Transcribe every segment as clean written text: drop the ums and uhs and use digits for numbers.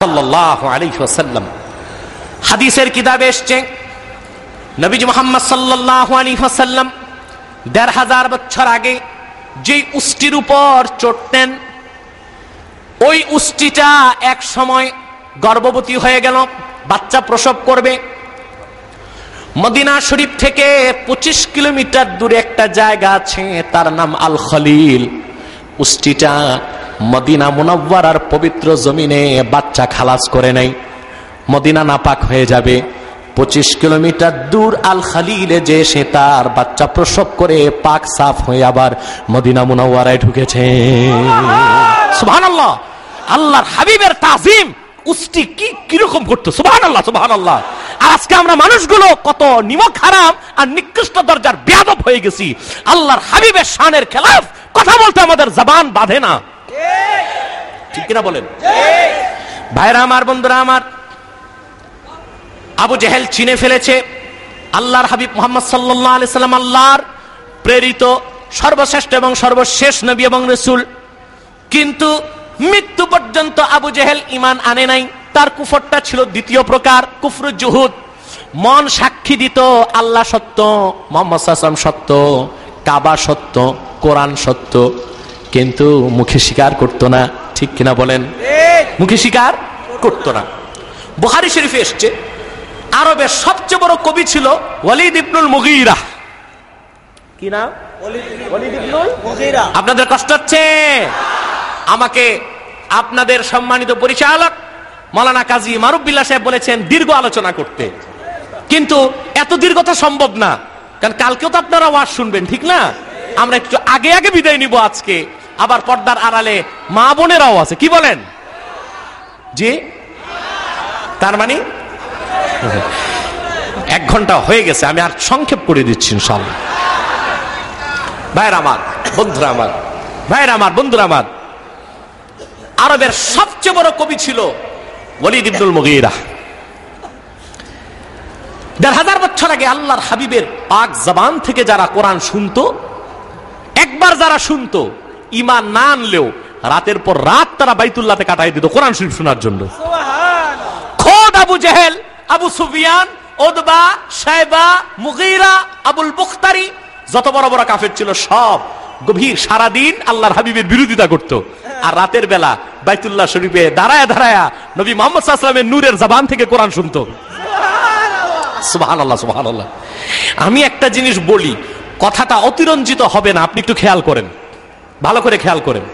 সাল্লাল্লাহু আলাইহি ওয়াসাল্লাম। হাদিসের কিতাবে এসেছে নবীজি মুহাম্মদ সাল্লাল্লাহু আলাইহি ওয়াসাল্লাম ১৫০০ বছর আগে যেই উষ্টির উপর চড়তেন, ওই উষ্টিটা এক সময় গর্ভবতী হয়ে গেল, বাচ্চা প্রসব করবে। মদিনা শরীফ থেকে ২৫ কিলোমিটার দূরে একটা জায়গা আছে, তার নাম আল খলিল। উষ্টিটা মদিনা মুনাওয়ারার পবিত্র জমিনে বাচ্চা খালাস করে নাই, মদিনা নাপাক হয়ে যাবে। ২৫ কিলোমিটার দূর আল খলিলে যে সে তার বাচ্চা প্রসব করে পাক সাফ হয়ে আবার মদিনা মুনাওয়ারায় ঢুকেছে। সুবহানাল্লাহ। আল্লাহর হাবিবের তাজিম উষ্টি কি কিরকম করতো, সুবহানাল্লাহ সুবহানাল্লাহ। আর আজকে আমরা মানুষগুলো কত নিমক হারাম আর নিকৃষ্ট দরজার বেয়াদব হয়ে গেছি। আল্লাহর হাবিবের শানের খেলাফ কথা বলতে আমাদের জবান বাঁধে না, ঠিক কিনা বলেন? ভাইরা আমার, বন্ধুরা আমার, আবু জেহেল চিনে ফেলেছে আল্লাহর হাবিব মুহাম্মদ সাল্লাল্লাহু আলাইহি সাল্লাম আল্লাহর প্রেরিত সর্বশ্রেষ্ঠ এবং সর্বশেষ নবী এবং রাসূল, কিন্তু মৃত্যু পর্যন্ত আবু জেহেল ঈমান আনে নাই। তার কুফরটা ছিল দ্বিতীয় প্রকার, কুফরু জুহুদ। মন সাক্ষী দিত আল্লাহ সত্য, মুহাম্মদ সাল্লাল্লাহু আলাইহি ওয়াসাল্লাম সত্য, কাবা সত্য, কোরআন সত্য, কিন্তু মুখে স্বীকার করতো না, ঠিক কিনা বলেন? মুখে স্বীকার করতো না। বুখারী শরীফে এসেছে আরবের সবচেয়ে বড় কবি ছিল ওয়ালিদ ইবনুল মুগীরা। কি নাম? ওয়ালিদ ইবনুল মুগীরা। আপনাদের কষ্ট হচ্ছে? আমাকে আপনাদের সম্মানিত পরিচালক মাওলানা কাজী মারুফ বিল্লাহ সাহেব বলেছেন দীর্ঘ আলোচনা করতে, কিন্তু এত দীর্ঘতা সম্ভব না, কারণ কালকেও তো আপনারা ওয়াজ শুনবেন, ঠিক না? আমরা একটু আগে আগে বিদায় নিব আজকে, আবার পর্দার আড়ালে মা বোনেরাও আছে, কি বলেন? জি, তার মানে 1 ঘন্টা হয়ে গেছে, আমি আর সংক্ষেপ করে দিচ্ছি ইনশাআল্লাহ। ভাইরা আমার, বন্ধুরা আমার, ভাইরা আমার, বন্ধুরা আমার, আরবের সবচেয়ে বড় কবি ছিল ওয়ালিদ ইবনুল মুগীরা। ১৫০০ বছর আগে আল্লাহর হাবিবের পাক জবান থেকে যারা কোরআন শুনতো, একবার যারা শুনতো, ঈমান না আনলেও রাতের পর রাত তারা বাইতুল্লাহতে কাটাই দিত কোরআন শরীফ শোনার জন্য। খোদ Abu Jahl, Abu Sufyan, Utba, Shaiba, Mughira, Abul Bukhtari, যত বড় বড় কাফের ছিল সব গভীর সারাদিন আল্লাহর হাবিবের বিরোধিতা করত, আর রাতের বেলা বাইতুল্লাহ শরীফে দাঁড়ায় দাঁড়ায় নবী মুহাম্মদ সাল্লাল্লাহু আলাইহি ওয়াসাল্লামের নূরের জবান থেকে কোরআন শুনতো। সুবহানাল্লাহ সুবহানাল্লাহ। আমি একটা জিনিস বলি, কথাটা অতিরঞ্জিত হবে না, আপনি একটু খেয়াল করেন, ভালো করে খেয়াল করেন।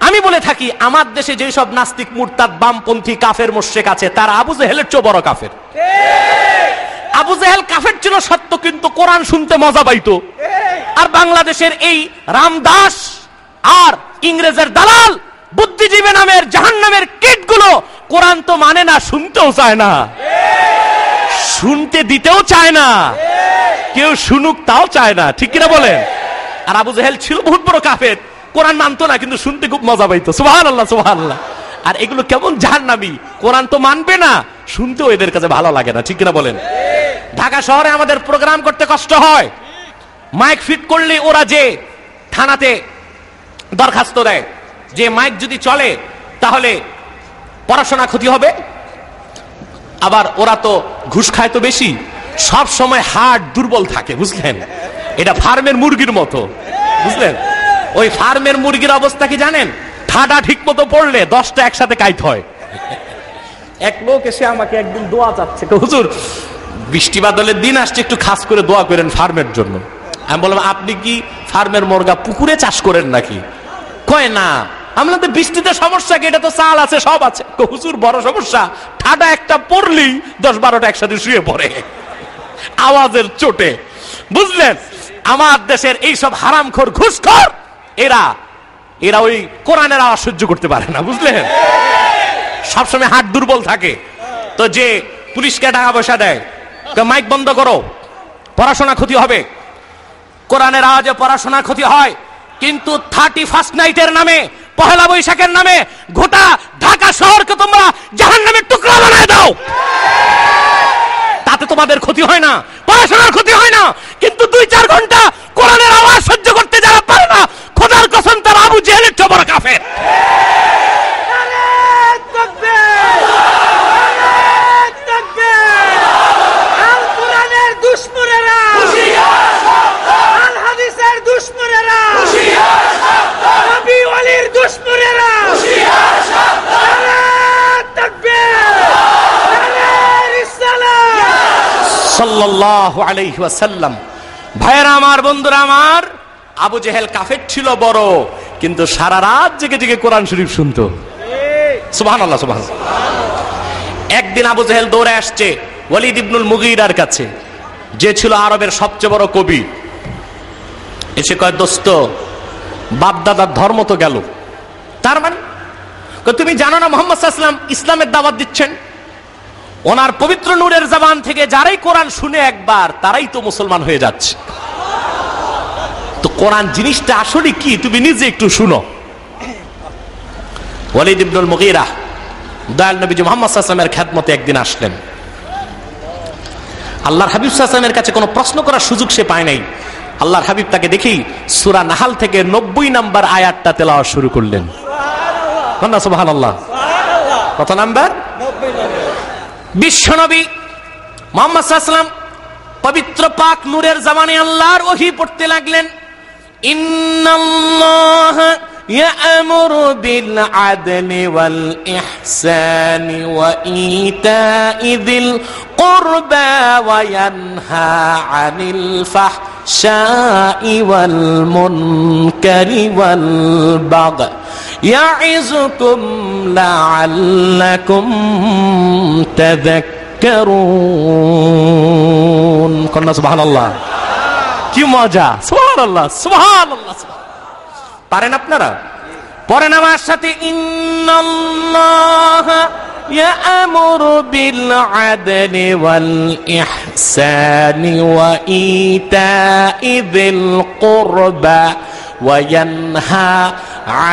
আমি বলে থাকি আমার দেশে যেই সব নাস্তিক, মুরতাদ, বামপন্থী, কাফের, মুশরিক আছে, তারা আবু জেহেলের চেয়ে বড় কাফের। আবু জেহেল কাফের ছিল সত্য, কিন্তু কোরআন শুনতে মজা পাইতো। আর বাংলাদেশের এই রামদাস আর ইংরেজের দালাল বুদ্ধিজীবী নামের জাহান্নামের কীটগুলো কোরআন তো মানে না, শুনতেও চায় না, শুনতে দিতেও চায় না, কেউ শুনুক তাও চায় না, ঠিক কিনা বলেন? আর আবু জেহেল ছিল বহুত বড় কাফের, কোরআন মানতো না, কিন্তু শুনতে খুব মজা পাইতো। সুবহানাল্লাহ সুবহানাল্লাহ। আর এগুলো কেমন জাহান্নামী, কোরআন তো মানবে না, শুনতেও এদের কাছে ভালো লাগে না, ঠিক কিনা বলেন? ঢাকা শহরে আমাদের প্রোগ্রাম করতে কষ্ট হয়, মাইক ফিট করলে ওরা যে থানাতে দরখাস্ত দেয় যে মাইক যদি চলে তাহলে পড়াশোনা ক্ষতি হবে, আবার ওরা তো ঘুষ খায় তো বেশি, সব সময় হার্ট দুর্বল থাকে, বুঝলেন? এটা ফার্মের মুরগির মতো, বুঝলেন? ওই ফার্মের মুরগির অবস্থা কি জানেন? ঠাডা ঠিক মতো পড়লে 10টা একসাথে কাইট হয়। এক লোক এসে আমাকে একদিন দোয়া চাচ্ছে, হুজুর বৃষ্টি বাদলের দিন আসছে, একটু খাস করে দোয়া করেন ফার্মের জন্য। আমি বললাম আপনি কি ফার্মের মুরগা পুকুরে চাষ করেন নাকি? কয় না। আমরা তো বৃষ্টিতে সমস্যা কি, এটা তো চাল আছে, সব আছে। হুজুর বড় সমস্যা, ঠাডা একটা পড়লেই 10-12টা একসাথে শুয়ে পড়ে আওয়াজের চোটে, বুঝলেন? আমার দেশের এইসব হারামখোর, ঘুষখোর, এরা ওই কোরআনের আওয়াজ সহ্য করতে পারে না, বুঝলেন? সবসময় হাত দুর্বল থাকে। তো যে পুলিশকে টাকা পয়সা দেয়, মাইক বন্ধ করো, পড়াশোনা ক্ষতি হবে, কোরআনের আওয়াজে পড়াশোনা ক্ষতি হয়, কিন্তু 31st নাইটের নামে, পহেলা বৈশাখের নামে গোটা ঢাকা শহরকে তোমরা জাহান্নামের টুকরা বানায় দাও, তাতে তোমাদের ক্ষতি হয় না, পড়াশোনার ক্ষতি হয় না, কিন্তু 2-4 ঘন্টা কোরআনের আওয়াজ সহ্য করতে যারা পারে না, খোদার কসম তারা আবু জেহেলের চেয়ে বড় কাফের। সাল্লাল্লাহু আলাইহি ওয়াসাল্লাম। ভাইরা আমার, বন্ধুরা আমার, আবু জেহেল কাফের ছিল বড়, কিন্তু সারা রাত জেগে জেগে কোরআন শরীফ শুনতো। সুবহানাল্লাহ, সুবহানাল্লাহ। একদিন আবু জেহেল দৌড়ে আসছে ওয়ালিদ ইবনুল মুগীরার কাছে, যে ছিল আরবের সবচেয়ে বড় কবি। এসে কয়, দোস্ত, বাপ দাদার ধর্ম তো গেল। তার মানে তুমি জানো না মুহাম্মদ সাল্লাল্লাহু আলাইহি ওয়াসাল্লাম ইসলামের দাওয়াত দিচ্ছেন? ওনার পবিত্র নূরের জবান থেকে যারাই কোরআন শুনে একবার, তারাই তো মুসলমান হয়ে যাচ্ছে। তো কোরআন জিনিসটা আসলে কি তুমি নিজে একটু শুনো। ওয়ালিদ ইবনুল মুগীরা দয়াল নবীজি মুহাম্মদ সাল্লাল্লাহু আলাইহি ওয়াসাল্লামের খেদমতে একদিন আসলেন। আল্লাহর হাবিব সাল্লাল্লাহু আলাইহি ওয়াসাল্লামের কাছে কোনো প্রশ্ন করার সুযোগ সে পায় নাই। আল্লাহর হাবিব তাকে দেখেই সূরা নাহাল থেকে 90 নম্বর আয়াতটা তেলাওয়াত শুরু করলেন। সুবহানাল্লাহ। কত নাম্বার? 90। বিশ্বনবী মুহাম্মদ সাল্লাল্লাহু আলাইহি ওয়াসাল্লাম পবিত্র পাক নূরের জবানে আল্লাহর ওহী পড়তে লাগলেন। ইন্নাল্লাহা ইয়া'মুরু বিল আদলি ওয়াল ইহসানি ওয়া ইতা'i যিল কুরবা ওয়া ইয়ানহা আনিল ফাহশাই ওয়াল মুনকারি ওয়াল বাগই ইয়া'iযুকুম লা'আল্লাকুম তাযাক্কারুন। কন্যা সুবহানাল্লাহ। কি মজা! সুবহানাল্লাহ, সুবহানাল্লাহ। পারেন আপনারা? পড়েন আমার সাথে, ইন্নাল্লাহা ইয়া'মুরু বিল আদলি ওয়াল ইহসানি ওয়া ইতা'i যিল কুরবা ওয়া ইয়ানহা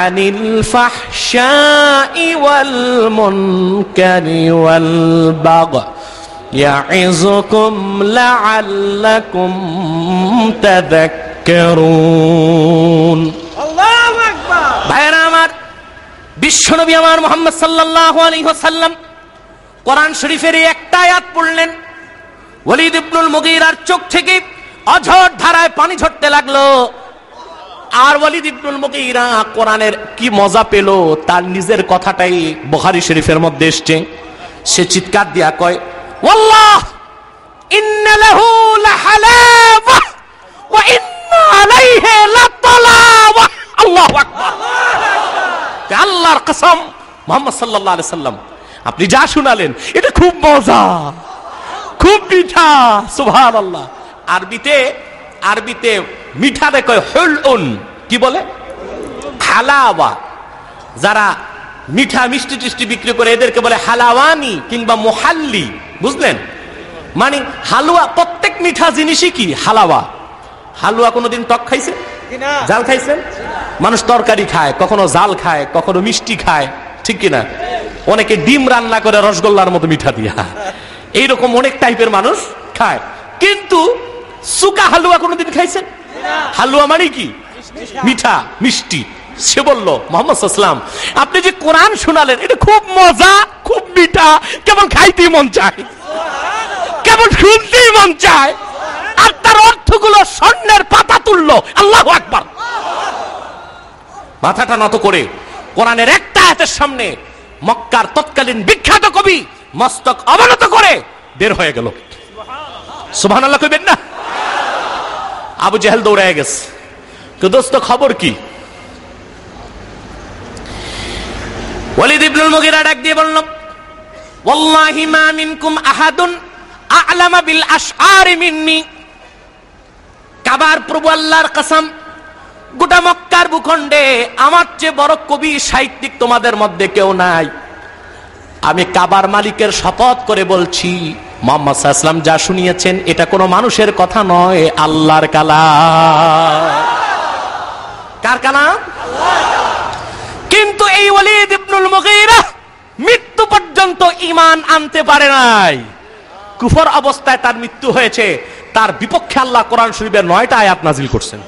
আনিল ফাহশাই ওয়াল মুনকারি ওয়াল বাগই ইয়া'iযুকুম লা'আল্লাকুম তাযাক্কারুন। আল্লাহু আকবার। ভাইরা আমার, বিশ্বনবী আমার মুহাম্মদ সাল্লাল্লাহু আলাইহি ওয়াসাল্লাম কোরআন শরীফের একটা আয়াত পড়লেন, ওয়ালিদ ইবনুল মুগীরার চোখ থেকে অঝোর ধারায় পানি ঝরতে লাগলো। আর ওয়ালিদ ইবনুল মুগীরা কোরআনের কি মজা পেল, তার নিজের কথাটাই বুখারী শরীফের মধ্যে এসেছে। সে চিৎকার দিয়া কয়, ওয়াল্লাহ ইন্না লাহু লাহালাওয়া ওয়া ইন্না আলাইহি লাতালাওয়া। আল্লাহু আকবার। আল্লাহর কসম, মুহাম্মদ সাল্লাল্লাহু আলাইহি সাল্লাম আপনি যা শুনালেন এটা খুব মজা, খুব মিঠা। সুবহানাল্লাহ। আরবিতে মিঠারে কয় হুলউন। কি বলে? হালাওয়া। যারা মিঠা মিষ্টি টিষ্টি বিক্রি করে এদেরকে বলে হালাওয়ানি কিংবা মুহাল্লি। বুঝলেন? মানে হালুয়া, প্রত্যেক মিঠা জিনিসই কি হালাওয়া। হালুয়া কোনোদিন টক খাইছে? জাল খাইছেন? মানুষ তরকারি খায়, কখনো জাল খায়, কখনো মিষ্টি খায়, ঠিক কিনা? অনেকে ডিম রান্না করে রসগোল্লার মতো মিঠা দিয়া, এইরকম অনেক টাইপের মানুষ খায়। কিন্তু সুকা হালুয়া কোনোদিন খাইছেন? হালুয়া মানে কি? মিঠা মিষ্টি। সে বলল, মুহাম্মদ সাল্লাল্লাহু আলাইহি ওয়াসাল্লাম আপনি যে কোরআন শোনালেন এটা খুব মজা, খুব মিঠা, কেমন খাইতে মন চায়, কেমন শুনতে মন চায়, আর তার অর্থগুলো স্বর্ণের পাতা তুললো। আল্লাহু আকবার। মাথাটা নত করে কোরআনের একটা আয়াতের সামনে মক্কার তৎকালীন বিখ্যাত কবি মস্তক অবনত করে বের হয়ে গেল। সুবহানাল্লাহ কইবেন না? আবু জেহেল দৌড়ে গেছে। তো দোস্ত খবর কি? ওয়ালিদ ইবনুল মুগীরা ডাক দিয়ে বলল, ওয়াল্লাহি মা মিনকুম আহাদুন আ'লামা বিল আশআরি মিন্নি। কাবার প্রভু আল্লাহর কসম, গোটা মক্কার ভূখণ্ডে আমার চেয়ে বড় কবি সাহিত্যিক তোমাদের মধ্যে কেউ নাই। আমি কাবার মালিকের শপথ করে বলছি, মুহাম্মদ সাল্লাল্লাহু আলাইহি ওয়াসাল্লাম যা শুনিয়েছেন এটা কোনো মানুষের কথা নয়, আল্লাহর কালাম। কার কালাম? কিন্তু এই ওয়ালিদ ইবনুল মুগীরা মৃত্যু পর্যন্ত ঈমান আনতে পারে নাই। কুফর অবস্থায় তার মৃত্যু হয়েছে। তার বিপক্ষে আল্লাহ কোরআন শরীফের 9টা আয়াত নাজিল করছেন।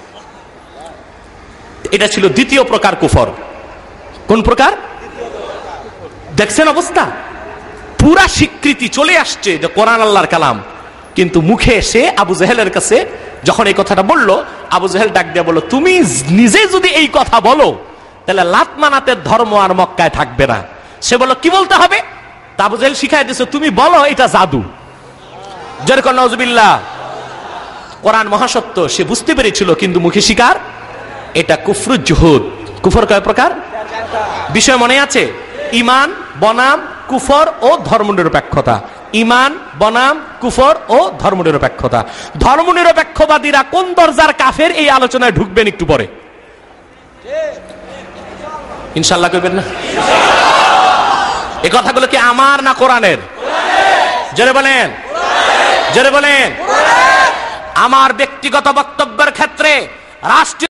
এটা ছিল দ্বিতীয় প্রকার কুফর। কোন প্রকার? দেখছেন অবস্থা? পুরা স্বীকৃতি চলে আসছে যে কোরআন আল্লাহর কালাম, কিন্তু মুখে এসে আবু জেহেলের কাছে যখন এই কথাটা বলল, আবু জেহেল ডাক দিয়ে বলল, তুমি নিজে যদি এই কথা বলো তাহলে লাত মানাতের ধর্ম আর মক্কায় থাকবে না। সে বলল, কি বলতে হবে? আবু জেহেল শিখাই দিয়েছে, তুমি বলো এটা জাদু। যেরকম নাউজুবিল্লাহ। কোরআন মহাসত্য, সে বুঝতে পেরেছিল কিন্তু মুখে স্বীকার। এটা কুফরুল জুহুদ। কুফর কয় প্রকার? বিষয় মনে আছে? ঈমান বনাম কুফর ও ধর্মনিরপেক্ষতা। ঈমান বনাম কুফর ও ধর্মনিরপেক্ষতা। ধর্মনিরপেক্ষবাদীরা কোন দরজার কাফের এই আলোচনায় ঢুকবেন একটু পরে, ইনশাআল্লাহ কইবেন না? এই কথাগুলো কি আমার না কোরআনের? জোরে বলেন, জোরে বলেন। আমার ব্যক্তিগত বক্তব্যের ক্ষেত্রে রাষ্ট্রীয়